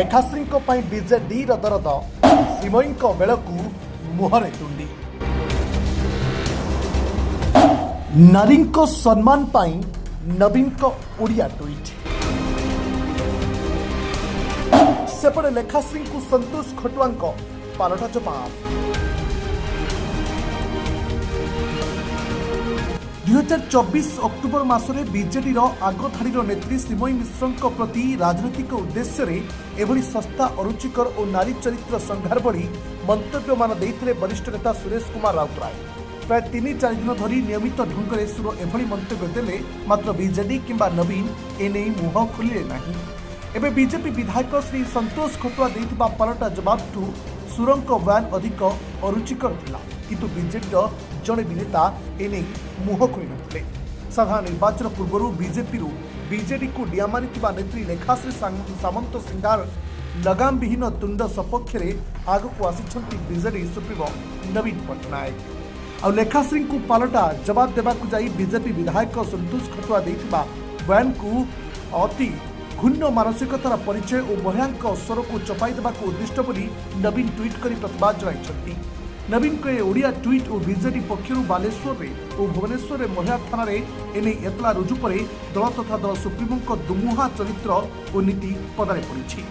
लेखाश्री विजेडी रदरद Sreemayee bell को मुहरे तुंडी नारी सम्मान पाई नवीन ओडिया ट्वीट सेपटे लेखाश्री को संतोष खटुआ पालटा जवाब 2024 अक्टोबर मासरे बीजेडी आगधाड़ी नेत्री श्रीमयी मिश्र प्रति राजनैतिक उद्देश्य एभली सस्ता अरुचिकर और नारी चरित्र संघार भली मंतव्य मान देइथिले वरिष्ठ नेता सुरेश कुमार राउतराय। प्राय 3-4 दिन धरी नियमित ढंग से सुर एभली मंतव्य देले मात्र बीजेडी किंबा नवीन एने मुह खोलिले नाही। एबे बीजेपी विधायक श्री संतोष खटुआ देइथिबा पालटा जवाबठू सुरंक बयान अधिक अरुचिकर थिला, किंतु बीजेडी जड़े भी नेता एने मुह खोली नथिले। साधारण निर्वाचन पूर्व बीजेडी को डिया मानिथिबा नेत्री लेखाश्री सामंत सिंगार लगाम विहीन तुंड सपक्ष आगक आसिछंती बीजेडी सुप्रीमो नवीन पट्टनायक। आ लेखाश्री को पालटा जवाब देवाकू जाई बीजेपी विधायक संतोष खटुआ देइथिबा बयान को अति घूर्ण मानसिकतार परिचय और महिला स्वर को चपाई देवाक उद्दिष्ट बोली नवीन ट्वीट कर प्रतिवाद जणाइछंती। नवीन के ओडिया ट्वीट और बीजेडी पक्षर बालेश्वर और भुवनेश्वर महिला थाना एने एतला रुजु पर दल तथा दल सुप्रीमो दुमुहा चरित्र और नीति पदारे पड़ी।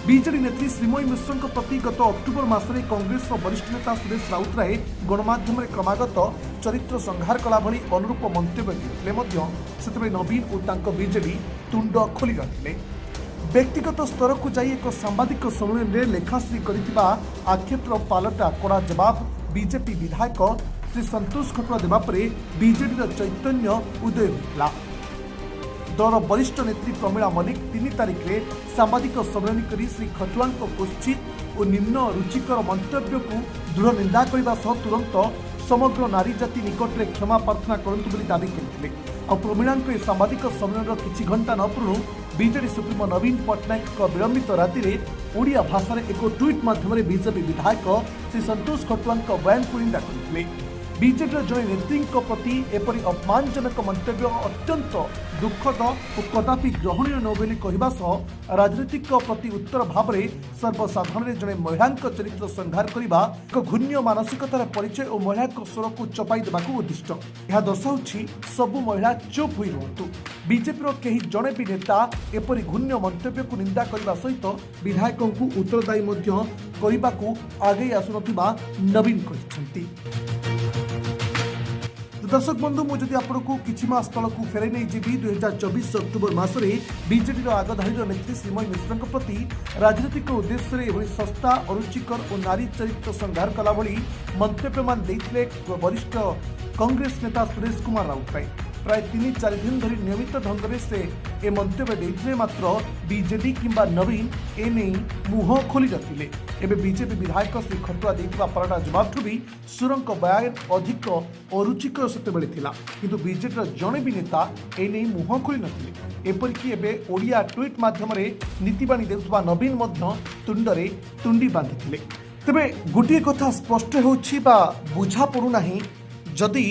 बीजेडी नेत्री श्रीमयी मिश्र प्रति गत अक्टोबर मासरे कांग्रेस वरिष्ठ नेता सुरेश राउतराय गणमाध्यम क्रमागत चरित्र संहार कला भली अनुरूप मंतव्य देते नवीन और बीजेडी तुंड खोली रखिले। व्यक्तिगत स्तर को जाई एक सांबादिक सम्मेलन में लेखाश्री करिथिबा आक्षेपर पालटा कड़ा जवाब बीजेपी विधायक श्री संतोष खटुआ देवा परे बीजेडी चैतन्य उदय होता। दल वरिष्ठ नेत्री प्रमीला मल्लिक 3 तारिख में सांबादिक सम्मेलन करी श्री खटुआ कुत्सित और निम्न रुचिकर मंतव्य को दृढ़ निंदा करने सह तुरंत समग्र नारी जाति निकट में क्षमा प्रार्थना करंतु बोली दाबी करथिले। प्रमीला सांबादिक सम्मेलन किछि घंटा न पूर्व बीजेडी सुप्रीमो नवीन पट्टनायक विलंबित राति में ओडिया भाषा एक ट्वीट माध्यम बीजेपी विधायक श्री संतोष खटुआ बयान को निंदा करथिले। बीजेडी जड़े नेत्री प्रति एपरी अपमानजनक मंतव्य अत्यंत दुखद और कदापि ग्रहणीय न बोली कहवा सह राजनीतिक प्रति उत्तर भाव में सर्वसाधारण जड़े महिला चरित्र संहार करने एक घूर्ण मानसिकतार परिचय और महिला स्वर को चपाई देवाक उद्दिष्ट। यह दर्शाऊँ सबु महिला चुप हुई रुहतु। बीजेपी कहीं जड़े भी नेता एपरी घूर्ण मंतव्य को निंदा करने सहित विधायकों को उत्तरदायी करने को आगे आसुनथिबा नवीन कहते। दर्शक बंधु मुझे आपको किछि मास तलक फेरई नहीं जीवी 2024 अक्टोबर मासरे बीजेडी आगधाड़ी नेत्री श्रीमयी मिश्र प्रति राजनीतिक उद्देश्य एभली सस्ता अरुचिकर और नारी चरित्र संहार कला भली मंतव्यमान देइथिले वरिष्ठ कांग्रेस नेता सुरेश कुमार राउतराय। प्राय 3-4 दिन धरी नियमित ढंग से ए मंतव्य देइथिले मात्र बीजेडी किंबा नवीन एने मुह खोली रखिले। एबे बीजेपी विधायक श्री खटुआ देइथिबा पालटा जवाबठू भी सुरंक बयान अधिक अरुचिकर सेतेबेले थिला, किंतु बीजेडी जड़े भी नेता एने मुह खोली नथिले। एपरिकी एबे ओडिया ट्वीट माध्यम नीतिबाणी देउथबा नवीन मध्य तुंडरे तुंडी बांधिथिले। तेबे गोटे कथा स्पष्ट होछि बा बुझा पड़ू नाही, जदि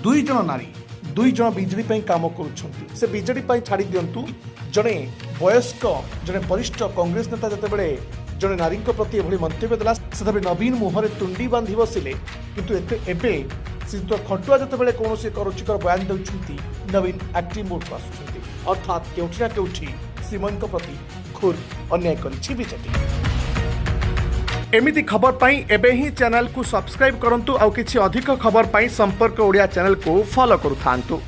2 जण नारी 2 जण बीजेडी काम करुछंती से बीजेडी छाड़ी दिंतु जड़े वयस्क जड़े वरिष्ठ कांग्रेस नेता जितेबाला जड़े नारी प्रति एभली मंतव्य देला से नवीन मुहरे तुंडी बांधि बसिले, किंतु एबे श्री खटुआ जितेबाला कौन एक रुचिकर बयान देउछंती नवीन एक्टिव मोड को आसुछंती। अर्थात केउठी ना केउठी श्रीमयी प्रति घोर अन्याय करिछि बीजेडी। एमिति खबर पाई एबे ही चैनल को सब्सक्राइब करंतु। आउ किछि अधिक खबर पाई संपर्क ओडिया चैनल को फॉलो करूथांतु।